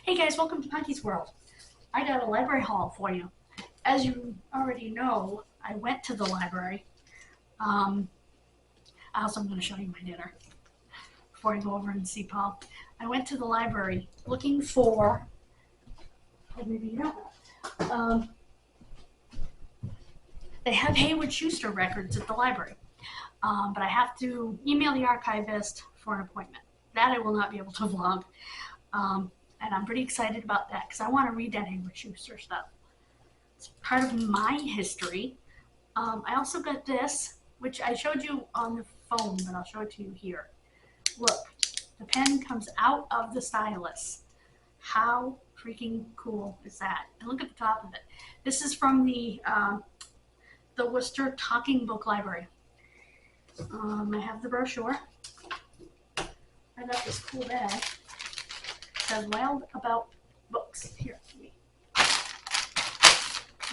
Hey guys, welcome to Punky's World. I got a library haul for you. As you already know, I went to the library. I also am going to show you my dinner before I go over and see Paul. I went to the library looking for, or maybe you don't. They have Haywood Schuster records at the library, but I have to email the archivist for an appointment. That I will not be able to vlog. And I'm pretty excited about that because I want to read that Haywood Schuster stuff. It's part of my history. I also got this, which I showed you on the phone, but I'll show it to you here. Look, the pen comes out of the stylus. How freaking cool is that? And look at the top of it. This is from the Worcester Talking Book Library. I have the brochure. I got this cool bag. Says Wild About Books. Here, me.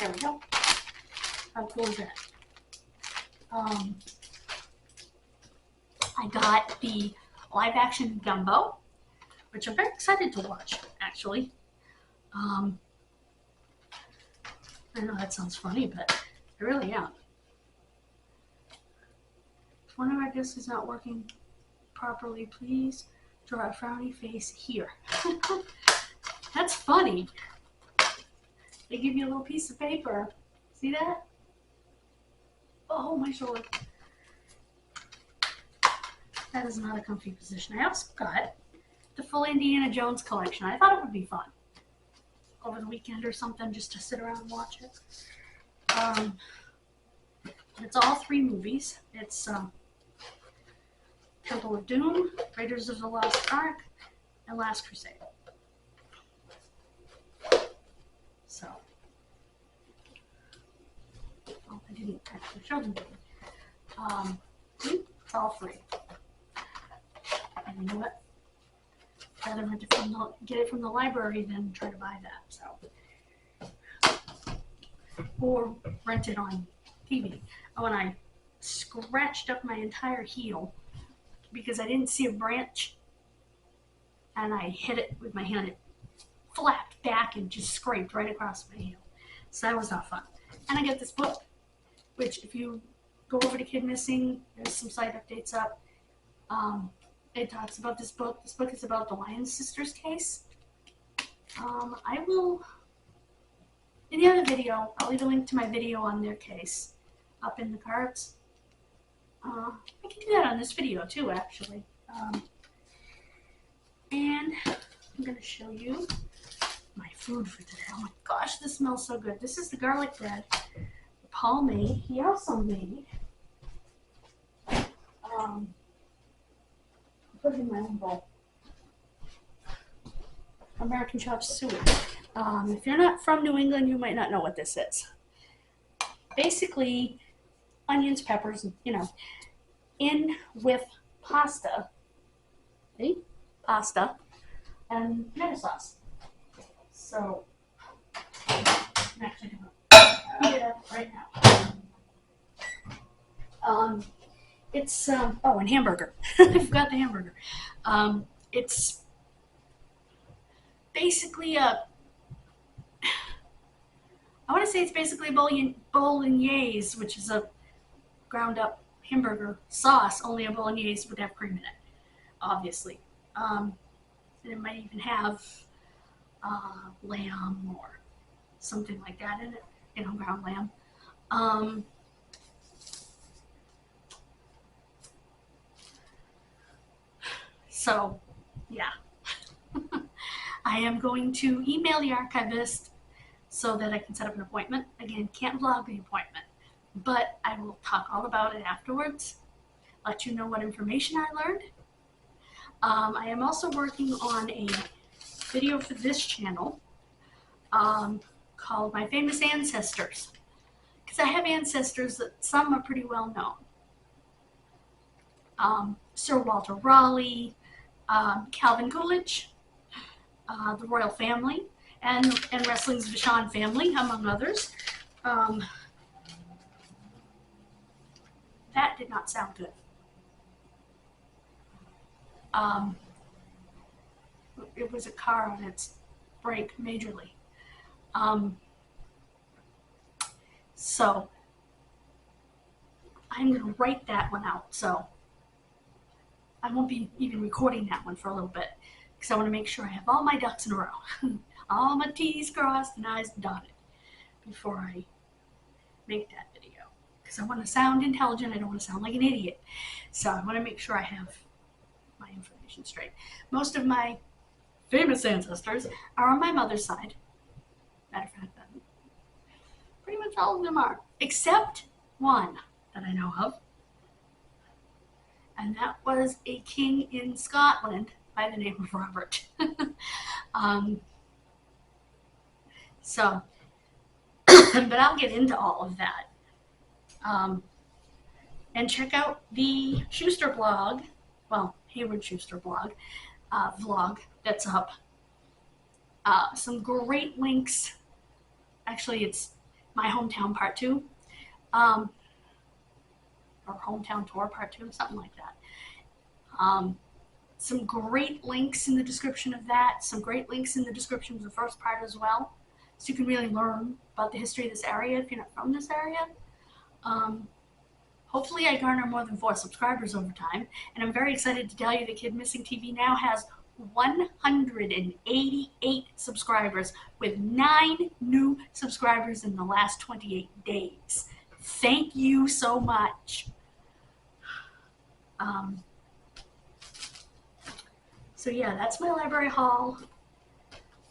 There we go. How cool is that? I got the live action Gumbo, which I'm very excited to watch, actually. I know that sounds funny, but I really am. If one of our discs is not working properly, please draw a frowny face here. That's funny. They give you a little piece of paper. See that? Oh, my shoulder. That is not a comfy position. I also got the full Indiana Jones collection. I thought it would be fun over the weekend or something, just to sit around and watch it. It's all 3 movies. It's Temple of Doom, Raiders of the Lost Ark, and Last Crusade. So, well, I didn't actually show them to you. It's all free. And you know what? Rather than get it from the library than try to buy that. So, or rent it on TV. Oh, and I scratched up my entire heel because I didn't see a branch, and I hit it with my hand. It flapped back and just scraped right across my heel. So that was not fun. And I got this book, which if you go over to Kid Missing, there's some site updates up. It talks about this book. This book is about the Lyon sisters case. I will, in the other video, I'll leave a link to my video on their case up in the cards. I can do that on this video too, actually. And I'm going to show you my food for today. Oh my gosh, this smells so good. This is the garlic bread Paul made. He also made, put it in my own bowl, American chopped suey. If you're not from New England, you might not know what this is. Basically, onions, peppers, in with pasta, pasta, and tomato sauce. So, I'm actually going to heat it up right now. It's, oh, and hamburger. I forgot the hamburger. It's basically I want to say it's basically a bolognese, which is a ground up hamburger sauce, only a bolognese would have cream in it, obviously. And it might even have lamb or something like that in it, ground lamb. So, yeah. I am going to email the archivist so that I can set up an appointment. Again, can't vlog the appointment, but I will talk all about it afterwards, let you know what information I learned. I am also working on a video for this channel called My Famous Ancestors, because I have ancestors that some are pretty well known. Sir Walter Raleigh, Calvin Coolidge, the royal family, and wrestling's Vachon family, among others. That did not sound good. It was a car on its break majorly. So I'm going to write that one out. So I won't be even recording that one for a little bit because I want to make sure I have all my ducks in a row. All my T's crossed and I's dotted before I make that video. Because I want to sound intelligent. I don't want to sound like an idiot. So I want to make sure I have my information straight. Most of my famous ancestors are on my mother's side. Matter of fact, pretty much all of them are, except one that I know of. And that was a king in Scotland by the name of Robert. But I'll get into all of that. And check out the Schuster blog, well, Hayward Schuster blog, vlog that's up. Some great links. Actually, it's my hometown part 2. Or hometown tour part 2, something like that. Some great links in the description of that. Some great links in the description of the first part as well. So you can really learn about the history of this area if you're not from this area. Hopefully I garner more than 4 subscribers over time. And I'm very excited to tell you that Kid Missing TV now has 188 subscribers with 9 new subscribers in the last 28 days. Thank you so much. So yeah, that's my library haul.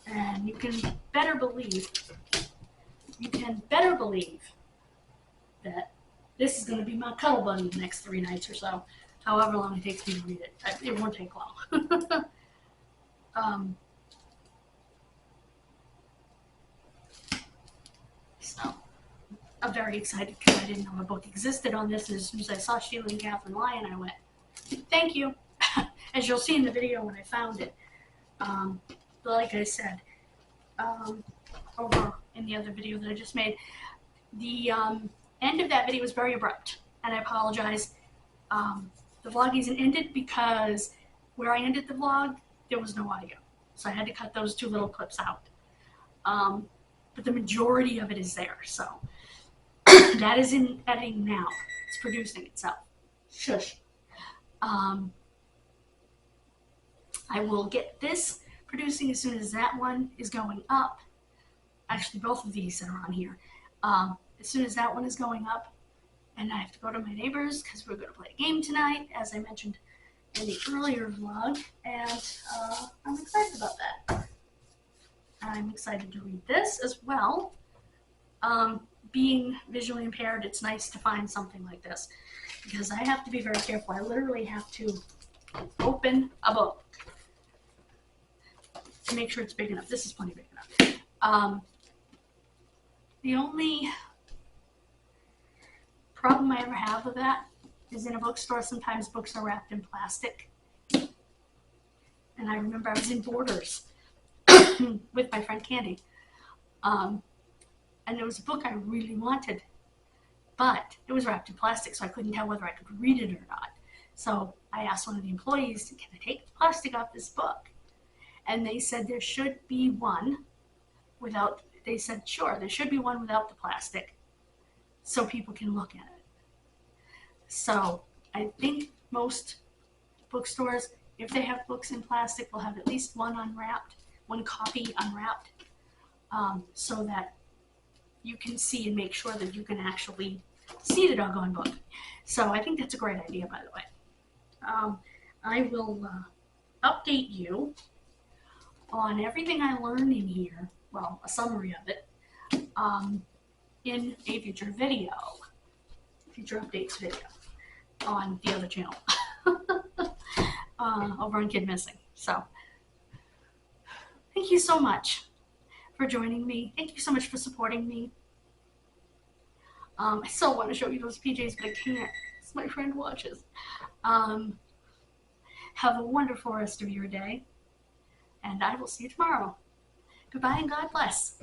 And you can better believe that this is going to be my cuddle buddy the next 3 nights or so. However long it takes me to read it. It won't take long. So I'm very excited because I didn't know a book existed on this. And as soon as I saw Sheila and Catherine Lyon, I went, thank you. As you'll see in the video when I found it. Like I said, over in the other video that I just made, the end of that video was very abrupt, and I apologize. The vlog isn't ended because where I ended the vlog, there was no audio, so I had to cut those 2 little clips out. But the majority of it is there, so that is in editing now. It's producing itself. Shush. I will get this producing as soon as that one is going up. Actually, both of these that are on here. As soon as that one is going up, and I have to go to my neighbors because we're going to play a game tonight, as I mentioned in the earlier vlog, and I'm excited about that. I'm excited to read this as well. Being visually impaired, it's nice to find something like this because I have to be very careful. I literally have to open a book to make sure it's big enough. This is plenty big enough. The only problem I ever have with that is in a bookstore, sometimes books are wrapped in plastic. And I remember I was in Borders with my friend Candy. And there was a book I really wanted, but it was wrapped in plastic, so I couldn't tell whether I could read it or not. So I asked one of the employees, can I take the plastic off this book? And they said there should be one without, they said, sure, there should be one without the plastic so people can look at it. So I think most bookstores, if they have books in plastic, will have at least one unwrapped, one copy unwrapped, so that you can see and make sure that you can actually see the doggone book. So I think that's a great idea, by the way. I will update you on everything I learned in here, well, a summary of it, in a future video, future updates video on the other channel, over on Kid Missing. So thank you so much for joining me. Thank you so much for supporting me. I still want to show you those PJs, but I can't, as my friend watches. Have a wonderful rest of your day, and I will see you tomorrow. Goodbye and God bless.